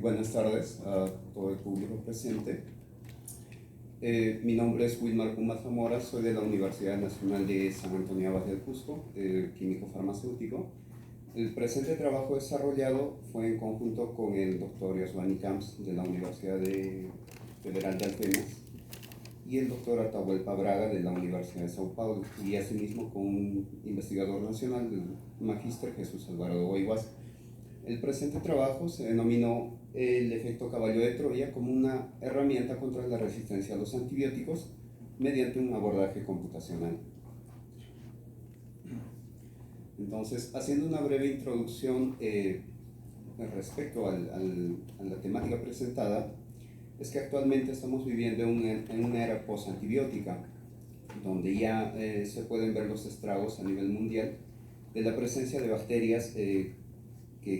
buenas tardes a todo el público presente. Mi nombre es Wilmar Puma Zamora, soy de la Universidad Nacional de San Antonio Abad del Cusco, químico farmacéutico. El presente trabajo desarrollado fue en conjunto con el doctor Yosvani Camps de la Universidad Federal de Alfenas y el doctor Atahualpa Braga de la Universidad de Sao Paulo, y asimismo con un investigador nacional, el magíster Jesús Alvarado Guayguas. El presente trabajo se denominó el efecto caballo de Troya como una herramienta contra la resistencia a los antibióticos mediante un abordaje computacional. Entonces, haciendo una breve introducción respecto a la temática presentada, es que actualmente estamos viviendo en una era post-antibiótica, donde ya se pueden ver los estragos a nivel mundial de la presencia de bacterias que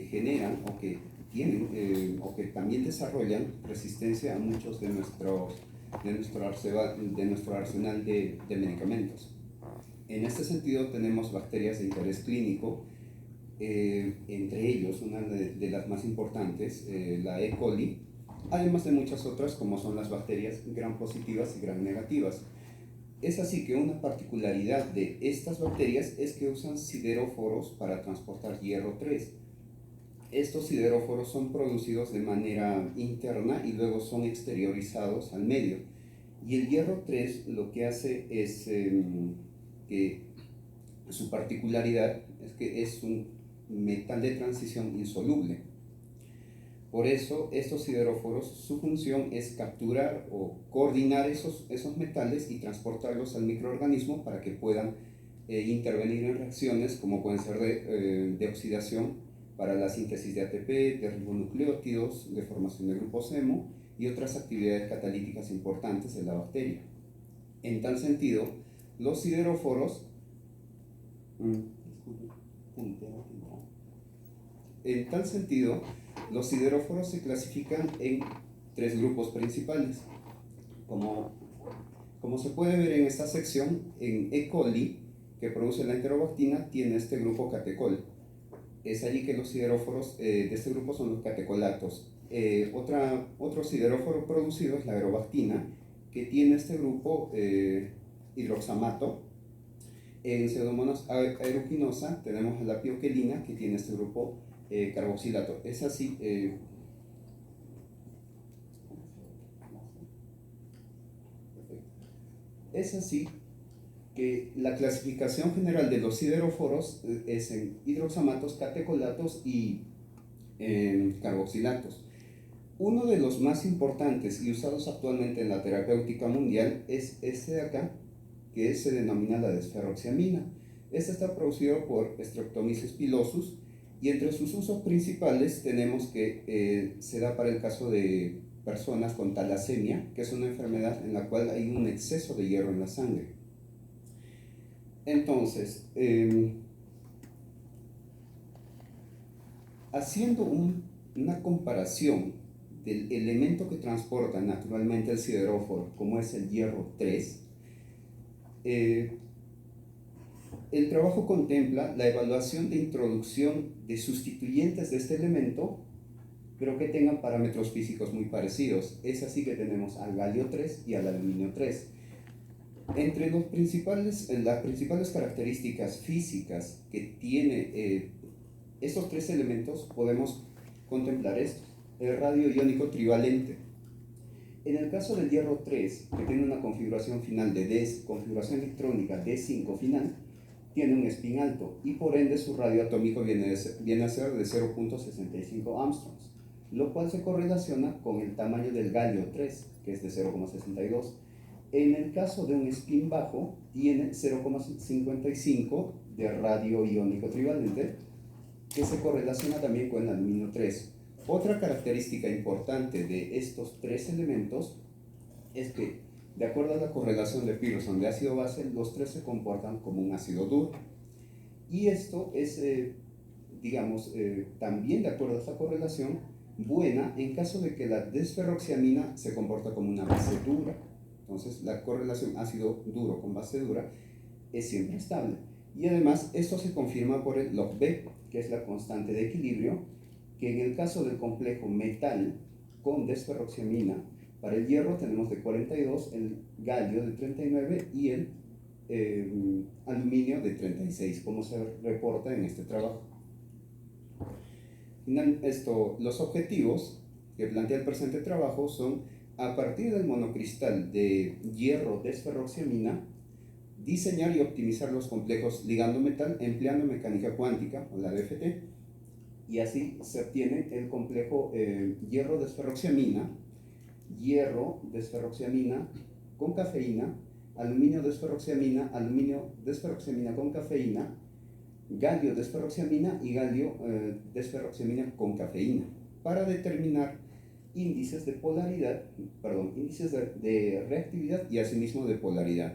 generan o que tienen o que también desarrollan resistencia a muchos de nuestro arsenal de medicamentos. En este sentido tenemos bacterias de interés clínico, entre ellos una de las más importantes, la E. coli, además de muchas otras como son las bacterias gram positivas y gram negativas. Es así que una particularidad de estas bacterias es que usan sideróforos para transportar hierro 3. Estos sideróforos son producidos de manera interna y luego son exteriorizados al medio. Y el hierro 3 lo que hace es que su particularidad es que es un metal de transición insoluble. Por eso estos sideróforos, su función es capturar o coordinar esos metales y transportarlos al microorganismo para que puedan intervenir en reacciones como pueden ser de oxidación para la síntesis de ATP, de ribonucleótidos, de formación de grupos hemo y otras actividades catalíticas importantes de la bacteria. En tal sentido, los sideróforos se clasifican en tres grupos principales. Como se puede ver en esta sección, en E. coli, que produce la enterobactina, tiene este grupo catecol. Es allí que los sideróforos de este grupo son los catecolatos. Otro sideróforo producido es la aerobactina, que tiene este grupo hidroxamato. En Pseudomonas aeruginosa tenemos la pioquelina, que tiene este grupo carboxilato. Es así que la clasificación general de los sideróforos es en hidroxamatos, catecolatos y carboxilatos. Uno de los más importantes y usados actualmente en la terapéutica mundial es este de acá, que se denomina la desferroxiamina. Este está producido por Streptomyces pilosus y entre sus usos principales tenemos que se da para el caso de personas con talasemia, que es una enfermedad en la cual hay un exceso de hierro en la sangre. Entonces, haciendo una comparación del elemento que transporta naturalmente el sideróforo, como es el hierro 3, el trabajo contempla la evaluación de introducción de sustituyentes de este elemento, pero que tengan parámetros físicos muy parecidos. Es así que tenemos al galio 3 y al aluminio 3. Entre las principales características físicas que tiene estos tres elementos podemos contemplar esto: el radio iónico trivalente. En el caso del hierro 3, que tiene una configuración final de configuración electrónica D5 final, tiene un spin alto y por ende su radio atómico viene a ser de 0.65 Armstrongs, lo cual se correlaciona con el tamaño del galio 3, que es de 0.62. En el caso de un spin bajo, tiene 0.55 de radio iónico trivalente, que se correlaciona también con el aluminio 3. Otra característica importante de estos tres elementos es que, de acuerdo a la correlación de Pearson de ácido-base, los tres se comportan como un ácido duro. Y esto es, también de acuerdo a esta correlación, buena en caso de que la desferroxiamina se comporta como una base dura. Entonces, la correlación ácido duro con base dura es siempre estable. Y además, esto se confirma por el log B, que es la constante de equilibrio, que en el caso del complejo metal con desferroxiamina, para el hierro tenemos de 42, el galio de 39 y el aluminio de 36, como se reporta en este trabajo. Los objetivos que plantea el presente trabajo son, a partir del monocristal de hierro desferroxiamina, diseñar y optimizar los complejos ligando-metal empleando mecánica cuántica, o la DFT, y así se obtiene el complejo hierro-desferroxiamina con cafeína, aluminio-desferroxiamina con cafeína, galio-desferroxiamina y galio-desferroxiamina con cafeína, para determinar índices de polaridad, índices de reactividad y asimismo de polaridad.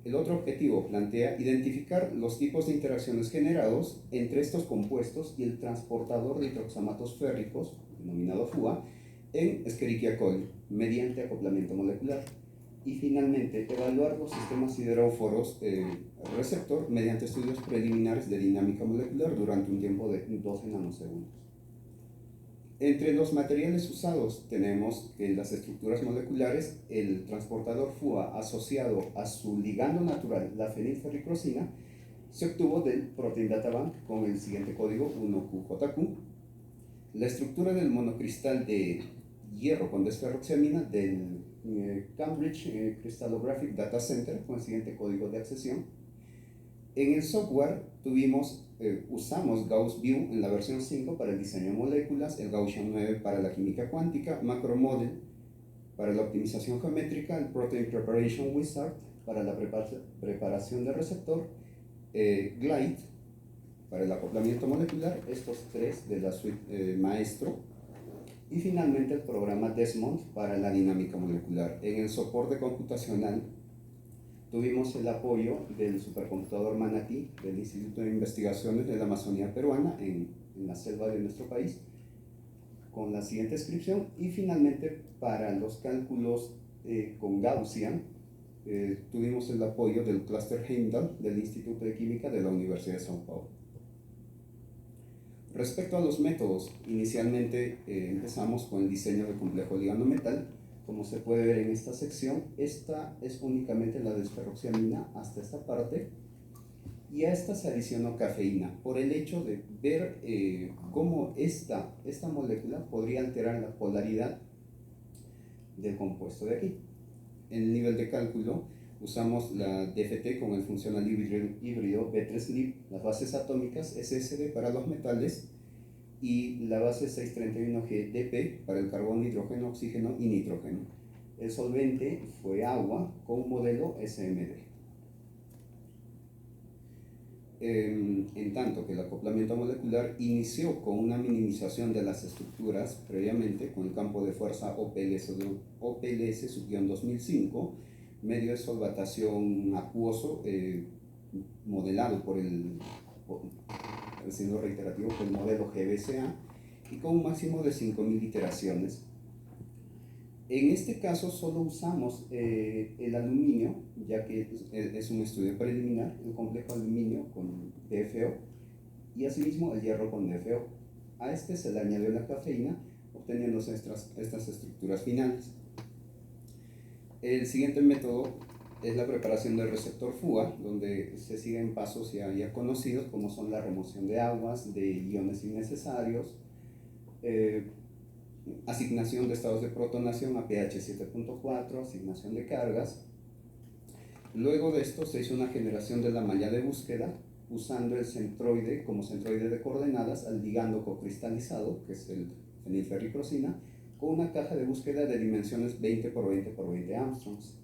El otro objetivo plantea identificar los tipos de interacciones generados entre estos compuestos y el transportador de hidroxamatos férricos, denominado FUA, en Escherichia coli, mediante acoplamiento molecular. Y finalmente, evaluar los sistemas sideróforos receptor mediante estudios preliminares de dinámica molecular durante un tiempo de 12 nanosegundos. Entre los materiales usados tenemos en las estructuras moleculares el transportador FUA asociado a su ligando natural, la fenilferricrosina, se obtuvo del Protein Data Bank con el siguiente código 1QJQ. La estructura del monocristal de hierro con desferroxiamina del Cambridge Crystallographic Data Center con el siguiente código de accesión. En el software usamos GaussView en la versión 5 para el diseño de moléculas, el Gaussian 9 para la química cuántica, Macromodel para la optimización geométrica, el Protein Preparation Wizard para la preparación de receptor, Glide para el acoplamiento molecular, estos tres de la suite Maestro, y finalmente el programa Desmond para la dinámica molecular. En el soporte computacional tuvimos el apoyo del supercomputador Manatí del Instituto de Investigaciones de la Amazonía Peruana en la selva de nuestro país, con la siguiente descripción. Y finalmente, para los cálculos con Gaussian, tuvimos el apoyo del Cluster Heimdall del Instituto de Química de la Universidad de São Paulo. Respecto a los métodos, inicialmente empezamos con el diseño del complejo ligando-metal. Como se puede ver en esta sección, esta es únicamente la desferroxiamina hasta esta parte, y a esta se adicionó cafeína por el hecho de ver cómo esta molécula podría alterar la polaridad del compuesto de aquí. En el nivel de cálculo usamos la DFT con el funcional híbrido B3LIB, las bases atómicas SSD para los metales y la base 631G-DP para el carbono, hidrógeno, oxígeno y nitrógeno. El solvente fue agua con un modelo SMD. En tanto que el acoplamiento molecular inició con una minimización de las estructuras previamente con el campo de fuerza OPLS-2005, medio de solvatación acuoso modelado por el siendo reiterativo por el modelo GBSA y con un máximo de 5000 iteraciones. En este caso solo usamos el aluminio, ya que es un estudio preliminar, el complejo aluminio con DFO y asimismo el hierro con DFO. A este se le añadió la cafeína, obteniendo estas estructuras finales. El siguiente método es la preparación del receptor FUA, donde se siguen pasos ya conocidos, como son la remoción de aguas, de iones innecesarios, asignación de estados de protonación a pH 7.4, asignación de cargas. Luego de esto se hizo una generación de la malla de búsqueda, usando el centroide como centroide de coordenadas al ligando cocristalizado, que es el fenilferricrosina, con una caja de búsqueda de dimensiones 20 por 20 por 20 angstroms.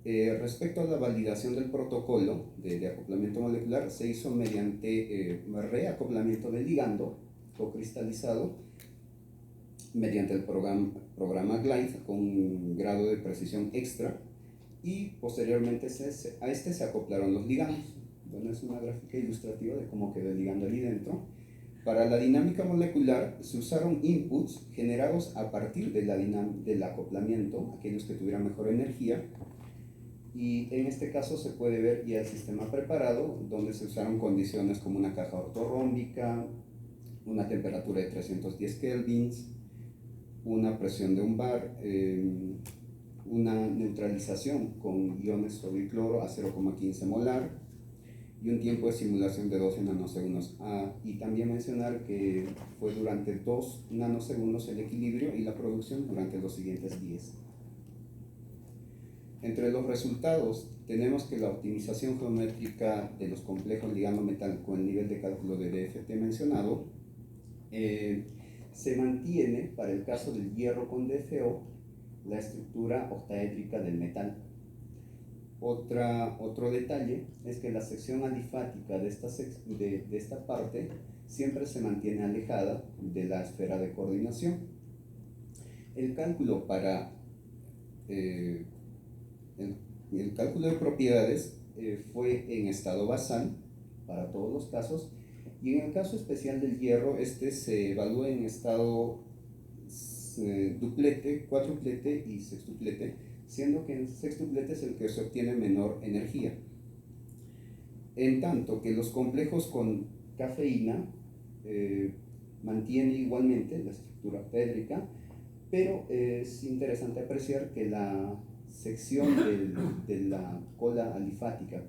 Respecto a la validación del protocolo de acoplamiento molecular, se hizo mediante reacoplamiento del ligando cocristalizado mediante el programa Glide con un grado de precisión extra, y posteriormente a este se acoplaron los ligandos. Bueno, es una gráfica ilustrativa de cómo quedó el ligando allí dentro. Para la dinámica molecular se usaron inputs generados a partir del acoplamiento, aquellos que tuvieran mejor energía, y en este caso se puede ver ya el sistema preparado, donde se usaron condiciones como una caja ortorrómbica, una temperatura de 310 kelvins, una presión de un bar, una neutralización con iones sodio y cloro a 0,15 molar y un tiempo de simulación de 12 nanosegundos. Y también mencionar que fue durante 2 nanosegundos el equilibrio y la producción durante los siguientes 10. Entre los resultados tenemos que la optimización geométrica de los complejos ligando-metal con el nivel de cálculo de DFT mencionado se mantiene para el caso del hierro con DFO la estructura octaédrica del metal. Otro detalle es que la sección alifática de esta parte siempre se mantiene alejada de la esfera de coordinación. El cálculo para el cálculo de propiedades fue en estado basal para todos los casos, y en el caso especial del hierro se evalúa en estado duplete, cuádruplete y sextuplete, siendo que el sextuplete es el que se obtiene menor energía. En tanto que los complejos con cafeína mantienen igualmente la estructura octaédrica, pero es interesante apreciar que la sección de la cola alifática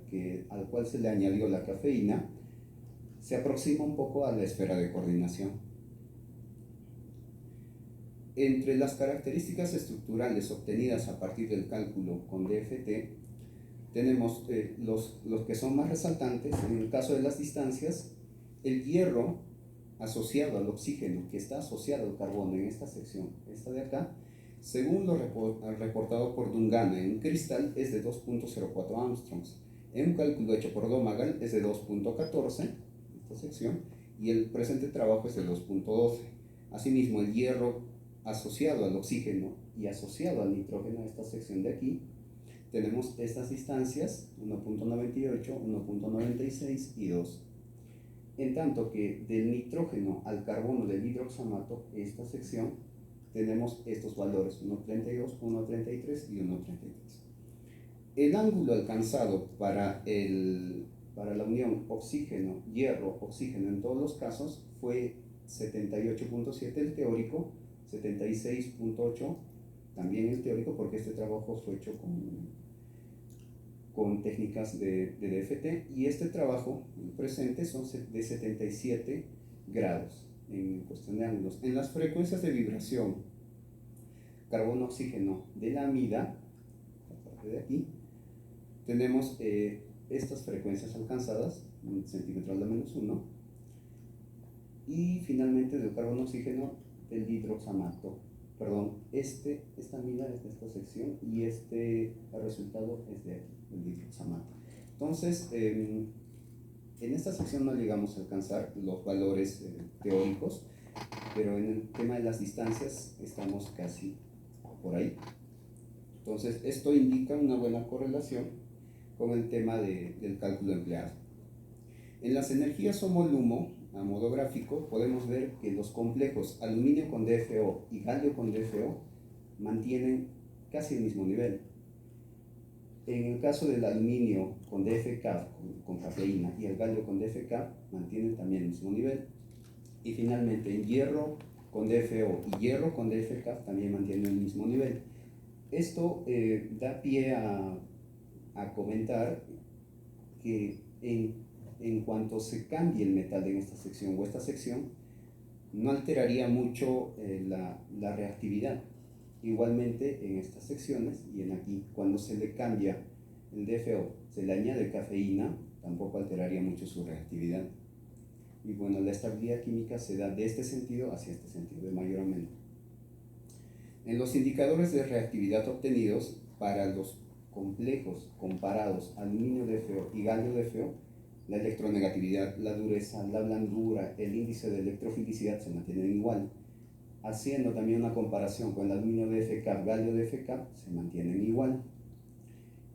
al cual se le añadió la cafeína se aproxima un poco a la esfera de coordinación. Entre las características estructurales obtenidas a partir del cálculo con DFT tenemos los que son más resaltantes. En el caso de las distancias, el hierro asociado al oxígeno, que está asociado al carbono en esta sección, esta de acá, según lo reportado por Dungana en un cristal, es de 2.04 angstroms. En un cálculo hecho por Domagal es de 2.14, esta sección, y el presente trabajo es de 2.12. Asimismo, el hierro asociado al oxígeno y asociado al nitrógeno, esta sección de aquí, tenemos estas distancias, 1.98, 1.96 y 2. En tanto que del nitrógeno al carbono del hidroxamato, esta sección, tenemos estos valores, 1.32, 1.33 y 1.33. El ángulo alcanzado para la unión oxígeno-hierro-oxígeno en todos los casos fue 78.7 el teórico, 76.8 también el teórico, porque este trabajo fue hecho con técnicas de DFT, y este trabajo presente son de 77 grados en cuestión de ángulos. En las frecuencias de vibración carbono-oxígeno de la amida, la parte de aquí, tenemos estas frecuencias alcanzadas, 1 centímetro a la menos 1, y finalmente del carbono-oxígeno del hidroxamato. Esta amida es de esta sección y el resultado es de aquí, el hidroxamato. Entonces, en esta sección no llegamos a alcanzar los valores teóricos, pero en el tema de las distancias estamos casi por ahí. Entonces, esto indica una buena correlación con el tema del cálculo empleado. En las energías Omo-Lumo, a modo gráfico, podemos ver que los complejos aluminio con DFO y galio con DFO mantienen casi el mismo nivel. En el caso del aluminio con DFK, con cafeína, y el galio con DFK, mantienen también el mismo nivel. Y finalmente, en hierro con DFO y hierro con DFK también mantienen el mismo nivel. Esto da pie a comentar que en cuanto se cambie el metal en esta sección o esta sección, no alteraría mucho la reactividad. Igualmente en estas secciones y en aquí, cuando se le cambia el DFO, se le añade cafeína, tampoco alteraría mucho su reactividad. Y bueno, la estabilidad química se da de este sentido hacia este sentido, de mayor a menor. En los indicadores de reactividad obtenidos para los complejos comparados aluminio DFO y galio DFO, la electronegatividad, la dureza, la blandura, el índice de electrofilicidad se mantienen igual. Haciendo también una comparación con el aluminio DFK, galio DFK, se mantienen igual.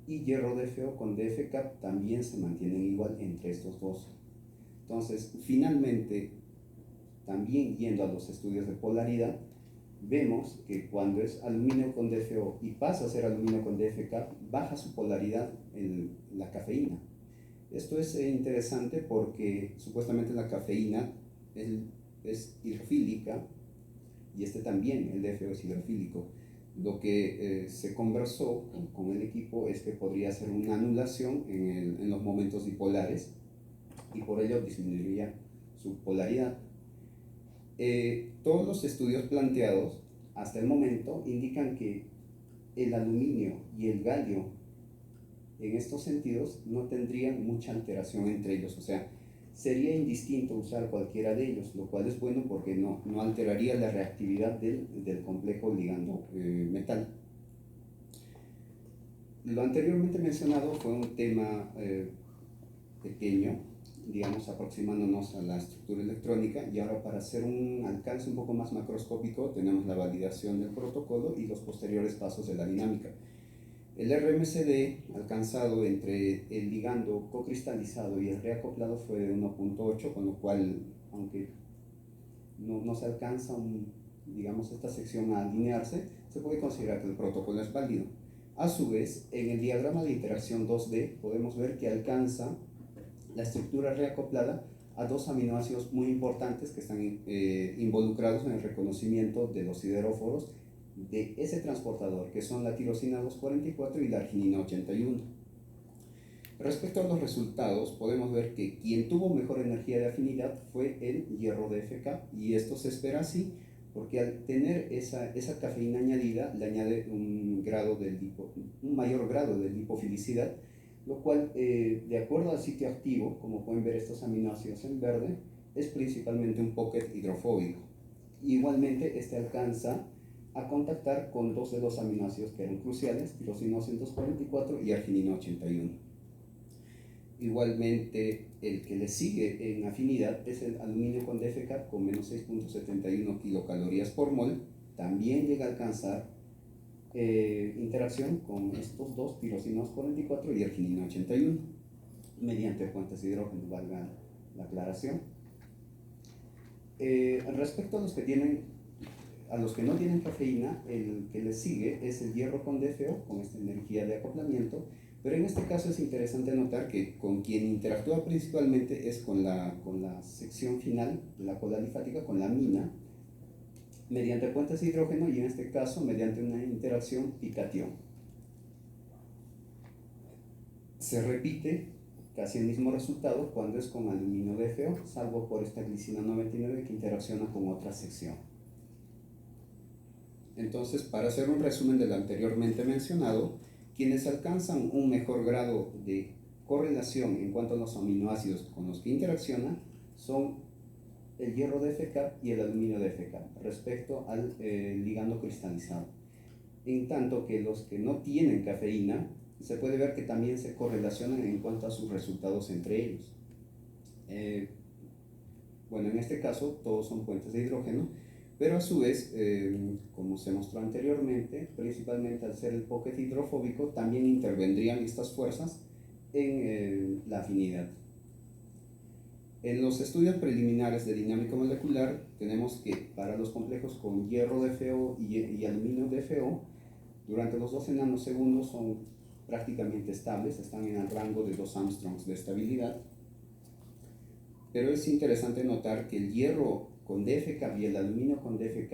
Y hierro DFO con DFK también se mantienen igual entre estos dos. Entonces, finalmente, también yendo a los estudios de polaridad, vemos que cuando es aluminio con DFO y pasa a ser aluminio con DFK, baja su polaridad en la cafeína. Esto es interesante porque supuestamente la cafeína es hidrofílica y este también, el DFO, es hidrofílico. Lo que se conversó con el equipo es que podría ser una anulación en los momentos dipolares y por ello disminuiría su polaridad. Todos los estudios planteados hasta el momento indican que el aluminio y el galio en estos sentidos no tendrían mucha alteración entre ellos, o sea, sería indistinto usar cualquiera de ellos, lo cual es bueno porque no alteraría la reactividad del complejo ligando metal. Lo anteriormente mencionado fue un tema pequeño, digamos, aproximándonos a la estructura electrónica, y ahora para hacer un alcance un poco más macroscópico tenemos la validación del protocolo y los posteriores pasos de la dinámica. El RMCD alcanzado entre el ligando cocristalizado y el reacoplado fue de 1.8, con lo cual, aunque no se alcanza digamos, esta sección a alinearse, se puede considerar que el protocolo es válido. A su vez, en el diagrama de interacción 2D podemos ver que alcanza la estructura reacoplada a dos aminoácidos muy importantes que están involucrados en el reconocimiento de los sideróforos de ese transportador, que son la tirosina 244 y la arginina 81. Respecto a los resultados, podemos ver que quien tuvo mejor energía de afinidad fue el hierro DFK, y esto se espera así porque al tener esa cafeína añadida le añade un mayor grado de lipofilicidad, lo cual, de acuerdo al sitio activo, como pueden ver estos aminoácidos en verde, es principalmente un pocket hidrofóbico. Igualmente, este alcanza a contactar con dos de los aminoácidos que eran cruciales, tirosina 244 y arginina 81. Igualmente, el que le sigue en afinidad es el aluminio con DFK con menos 6.71 kilocalorías por mol. También llega a alcanzar interacción con estos dos, tirosina 244 y arginina 81, mediante puentes de hidrógeno, valga la aclaración. Respecto a los que no tienen cafeína, el que les sigue es el hierro con DFO, con esta energía de acoplamiento, pero en este caso es interesante notar que con quien interactúa principalmente es con la sección final de la cola alifática, con la amina, mediante puentes de hidrógeno, y en este caso mediante una interacción pi-catión. Se repite casi el mismo resultado cuando es con aluminio DFO, salvo por esta glicina 99 que interacciona con otra sección. Entonces, para hacer un resumen de lo anteriormente mencionado, quienes alcanzan un mejor grado de correlación en cuanto a los aminoácidos con los que interaccionan son el hierro DFK y el aluminio DFK respecto al ligando cristalizado. En tanto que los que no tienen cafeína, se puede ver que también se correlacionan en cuanto a sus resultados entre ellos. Bueno, en este caso todos son puentes de hidrógeno, pero a su vez, como se mostró anteriormente, principalmente al ser el pocket hidrofóbico, también intervendrían estas fuerzas en la afinidad. En los estudios preliminares de dinámica molecular tenemos que para los complejos con hierro DFO y aluminio DFO, durante los 12 nanosegundos son prácticamente estables, están en el rango de 2 Armstrongs de estabilidad. Pero es interesante notar que el hierro con DFK y el aluminio con DFK,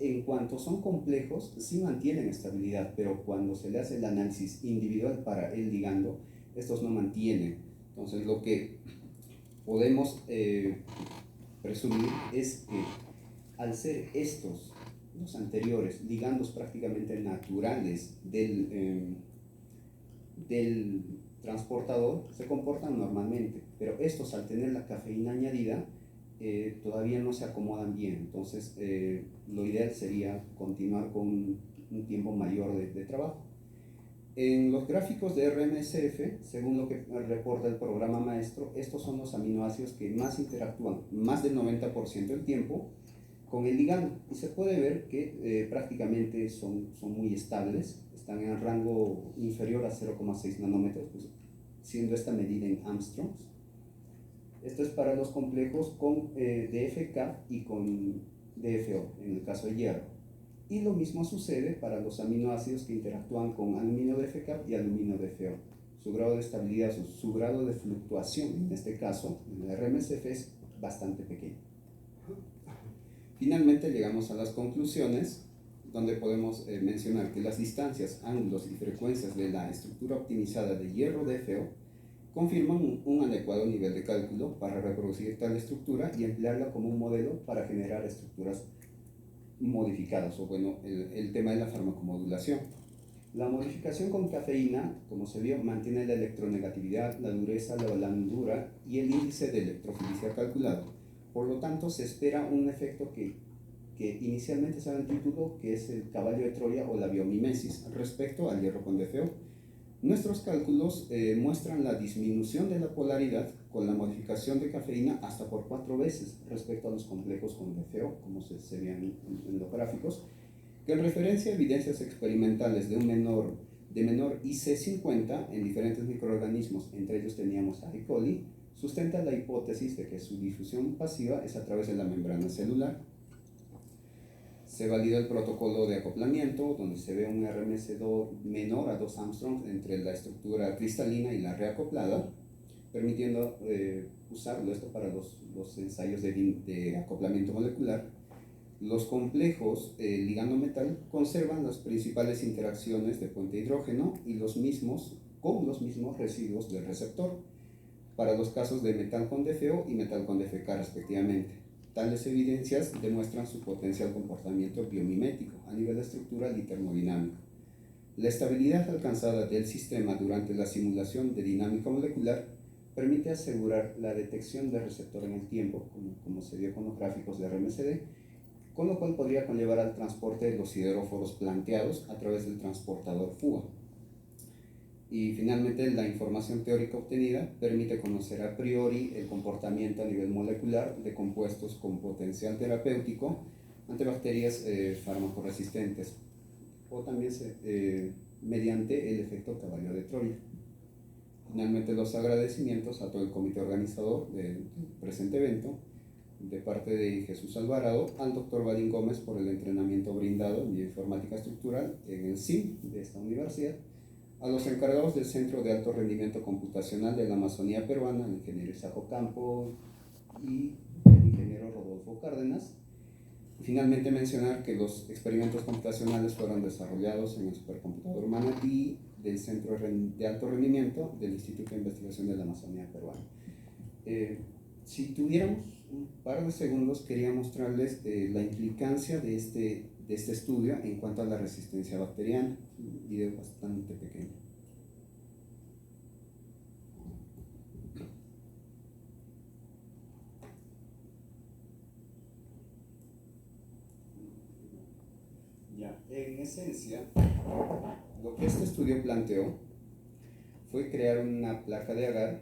en cuanto son complejos, sí mantienen estabilidad, pero cuando se le hace el análisis individual para el ligando, estos no mantienen. Entonces, lo que podemos presumir es que al ser estos, los anteriores, ligandos prácticamente naturales del transportador, se comportan normalmente, pero estos, al tener la cafeína añadida, todavía no se acomodan bien. Entonces, lo ideal sería continuar con un tiempo mayor de trabajo. En los gráficos de RMSF, según lo que reporta el programa maestro, estos son los aminoácidos que más interactúan, más del 90% del tiempo, con el ligando. Y se puede ver que prácticamente son muy estables, están en el rango inferior a 0,6 nanómetros, pues, siendo esta medida en Armstrongs. Esto es para los complejos con DFK y con DFO, en el caso de hierro. Y lo mismo sucede para los aminoácidos que interactúan con aluminio DFK y aluminio DFO. Su grado de estabilidad, su grado de fluctuación, en este caso, en el RMSF, es bastante pequeño. Finalmente llegamos a las conclusiones, donde podemos mencionar que las distancias, ángulos y frecuencias de la estructura optimizada de hierro DFO confirman un adecuado nivel de cálculo para reproducir tal estructura y emplearla como un modelo para generar estructuras modificadas, o bueno, el tema de la farmacomodulación. La modificación con cafeína, como se vio, mantiene la electronegatividad, la dureza, la blandura y el índice de electrofilicidad calculado. Por lo tanto, se espera un efecto que inicialmente se da en el título, que es el caballo de Troya o la biomimesis, respecto al hierro con DFO. Nuestros cálculos muestran la disminución de la polaridad con la modificación de cafeína hasta por 4 veces respecto a los complejos con DFO, como se vean en los gráficos, que en referencia a evidencias experimentales de menor IC50 en diferentes microorganismos, entre ellos teníamos a E. coli, sustenta la hipótesis de que su difusión pasiva es a través de la membrana celular. Se valida el protocolo de acoplamiento, donde se ve un RMS2 menor a 2 Armstrong entre la estructura cristalina y la reacoplada, permitiendo usarlo esto para los ensayos de acoplamiento molecular. Los complejos ligando-metal conservan las principales interacciones de puente hidrógeno y con los mismos residuos del receptor, para los casos de metal con DFO y metal con DFK respectivamente. Tales evidencias demuestran su potencial comportamiento biomimético a nivel estructural y termodinámico. La estabilidad alcanzada del sistema durante la simulación de dinámica molecular permite asegurar la detección del receptor en el tiempo, como se vio con los gráficos de RMSD, con lo cual podría conllevar al transporte de los sideróforos planteados a través del transportador FUA. Y finalmente, la información teórica obtenida permite conocer a priori el comportamiento a nivel molecular de compuestos con potencial terapéutico ante bacterias farmacoresistentes, o también mediante el efecto caballo de Troya. Finalmente, los agradecimientos a todo el comité organizador del presente evento, de parte de Jesús Alvarado, al doctor Balín Gómez por el entrenamiento brindado en bioinformática estructural en el CIM de esta universidad, a los encargados del Centro de Alto Rendimiento Computacional de la Amazonía Peruana, el ingeniero Isaac Ocampo y el ingeniero Rodolfo Cárdenas. Y finalmente mencionar que los experimentos computacionales fueron desarrollados en el supercomputador Manatí del Centro de Alto Rendimiento del Instituto de Investigación de la Amazonía Peruana. Si tuviéramos un par de segundos, quería mostrarles la implicancia de este estudio en cuanto a la resistencia bacteriana. Un video bastante pequeño. Ya, en esencia, lo que este estudio planteó fue crear una placa de agar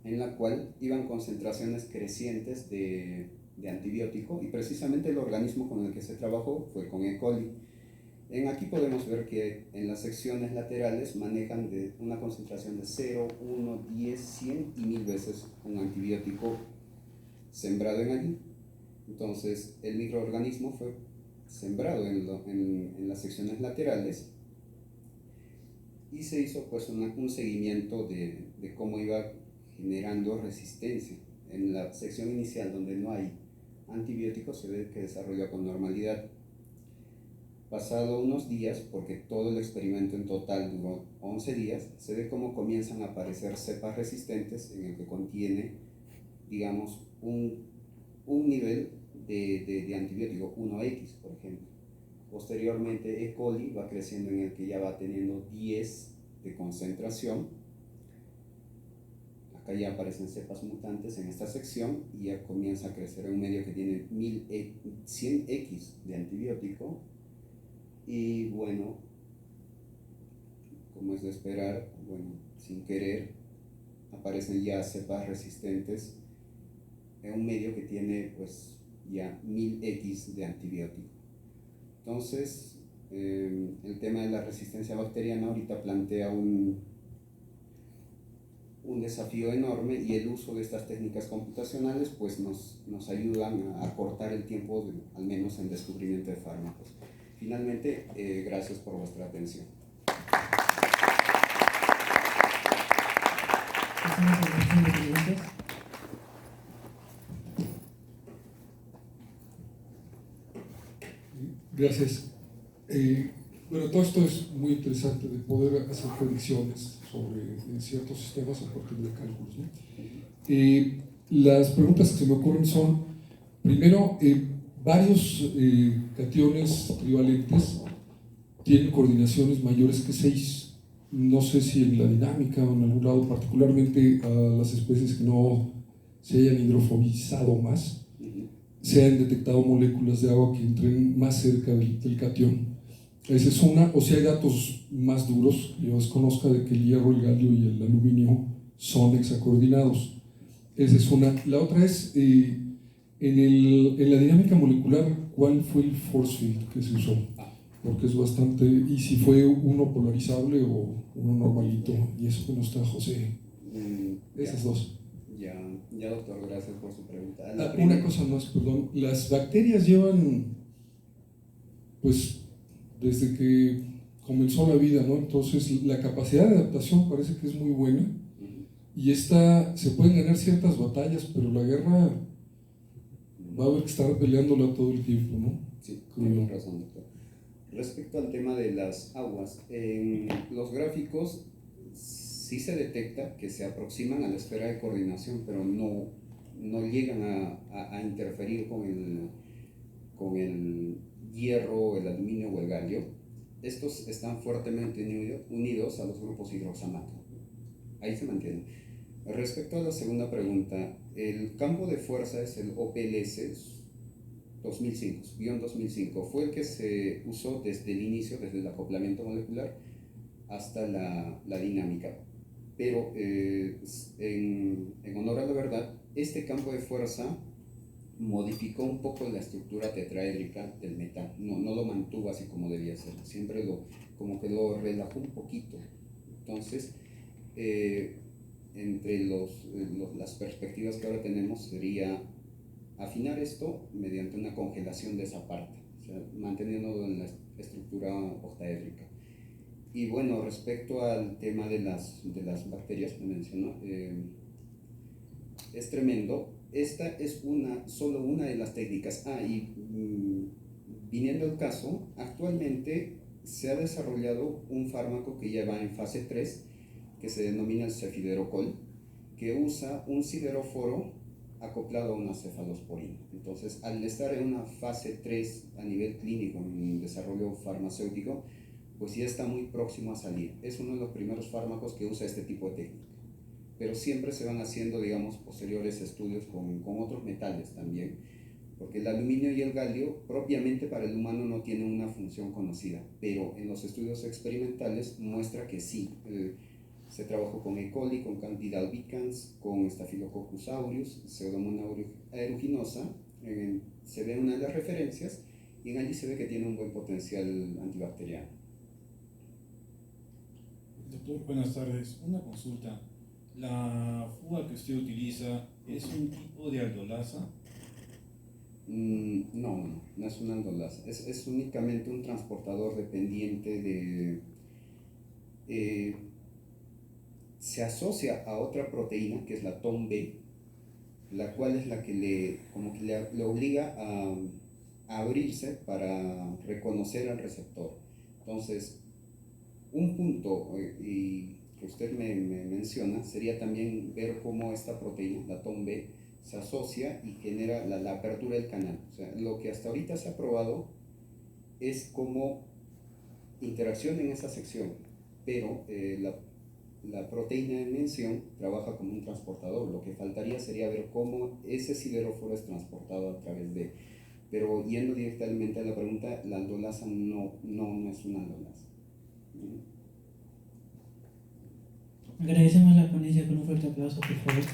en la cual iban concentraciones crecientes de antibiótico, y precisamente el organismo con el que se trabajó fue con E. coli. Aquí podemos ver que en las secciones laterales manejan de una concentración de 0, 1, 10, 100 y 1000 veces un antibiótico sembrado en allí. Entonces el microorganismo fue sembrado en las secciones laterales y se hizo pues un seguimiento de cómo iba generando resistencia. En la sección inicial, donde no hay antibióticos, se ve que desarrolla con normalidad. Pasado unos días, porque todo el experimento en total duró 11 días, se ve cómo comienzan a aparecer cepas resistentes en el que contiene, digamos, un nivel de antibiótico, 1X, por ejemplo. Posteriormente, E. coli va creciendo en el que ya va teniendo 10 de concentración. Acá ya aparecen cepas mutantes en esta sección y ya comienza a crecer en un medio que tiene 100X de antibiótico. Y bueno, como es de esperar, bueno, sin querer, aparecen ya cepas resistentes en un medio que tiene pues ya 1000X de antibiótico. Entonces, el tema de la resistencia bacteriana ahorita plantea un desafío enorme, y el uso de estas técnicas computacionales pues nos ayudan a acortar el tiempo, al menos en descubrimiento de fármacos. Finalmente, gracias por vuestra atención. Gracias. Bueno, todo esto es muy interesante de poder hacer predicciones sobre ciertos sistemas a partir de cálculos, ¿no? Las preguntas que se me ocurren son, primero, varios cationes trivalentes tienen coordinaciones mayores que 6. No sé si en la dinámica o en algún lado, particularmente a las especies que no se hayan hidrofobizado más, se han detectado moléculas de agua que entren más cerca del catión. Esa es una, o si hay datos más duros, yo desconozca de que el hierro, el galio y el aluminio son hexacoordinados. Esa es una. La otra es, en la dinámica molecular, ¿cuál fue el force field que se usó? Porque es bastante, y si fue uno polarizable o uno normalito, y eso que no está José. Esas dos. Ya, doctor, gracias por su pregunta. Una cosa más, perdón. Las bacterias llevan, pues, desde que comenzó la vida, ¿no? Entonces, la capacidad de adaptación parece que es muy buena. Y se pueden ganar ciertas batallas, pero la guerra va a haber que estar peleándola todo el tiempo, ¿no? Sí, tienes razón, doctor. Respecto al tema de las aguas, en los gráficos sí se detecta que se aproximan a la esfera de coordinación, pero no llegan a interferir con el hierro, el aluminio o el galio. Estos están fuertemente unidos a los grupos hidroxamato. Ahí se mantienen. Respecto a la segunda pregunta, el campo de fuerza es el OPLS 2005, fue el que se usó desde el inicio, desde el acoplamiento molecular hasta la dinámica. Pero en honor a la verdad, este campo de fuerza modificó un poco la estructura tetraédrica del metal, no lo mantuvo así como debía ser, siempre como que lo relajó un poquito. Entonces, entre las perspectivas que ahora tenemos sería afinar esto mediante una congelación de esa parte, o sea, manteniéndolo en la estructura octaédrica. Y bueno, respecto al tema de las bacterias que mencionó, es tremendo. Esta es solo una de las técnicas. Viniendo al caso, actualmente se ha desarrollado un fármaco que ya va en fase 3, que se denomina el cefiderocol, que usa un sideróforo acoplado a una cefalosporina. Entonces, al estar en una fase 3 a nivel clínico, en desarrollo farmacéutico, pues ya está muy próximo a salir. Es uno de los primeros fármacos que usa este tipo de técnica. Pero siempre se van haciendo, digamos, posteriores estudios con otros metales también, porque el aluminio y el galio propiamente para el humano no tienen una función conocida, pero en los estudios experimentales muestra que sí. Se trabajó con E. coli, con Candida albicans, con Staphylococcus aureus, Pseudomonas aeruginosa. Se ve una de las referencias y allí se ve que tiene un buen potencial antibacteriano. Doctor, buenas tardes. Una consulta. ¿La fuga que usted utiliza es un tipo de aldolasa? No es una aldolasa. Es únicamente un transportador dependiente de... se asocia a otra proteína que es la TOM-B, la cual es la que le obliga a abrirse para reconocer al receptor. Entonces, un punto que usted me menciona sería también ver cómo esta proteína, la TOM-B, se asocia y genera la apertura del canal. O sea, lo que hasta ahorita se ha probado es cómo interacciona en esa sección, pero la proteína en mención trabaja como un transportador. Lo que faltaría sería ver cómo ese sideróforo es transportado a través de... Pero yendo directamente a la pregunta, la aldolasa no es una aldolasa. Agradecemos la ponencia con un fuerte aplauso, por favor.